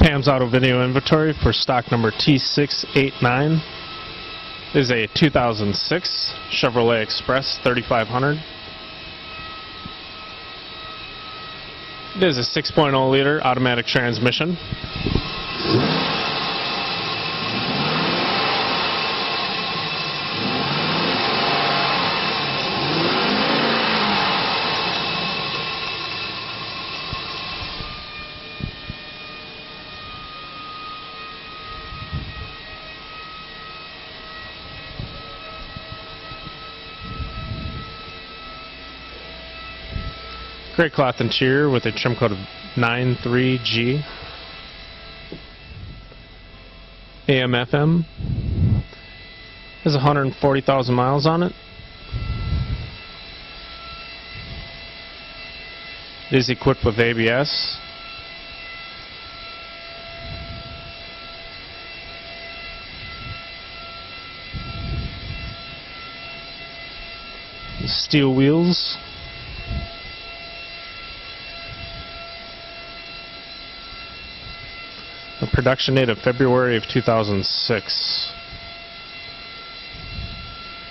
Pam's Auto Video inventory for stock number T0689 is a 2006 Chevrolet Express 3500. It is a 6.0 liter automatic transmission. Gray cloth interior with a trim code of 93G. AM FM. Has 140,000 miles on it. It is equipped with ABS. Steel wheels. A production date of February of 2006.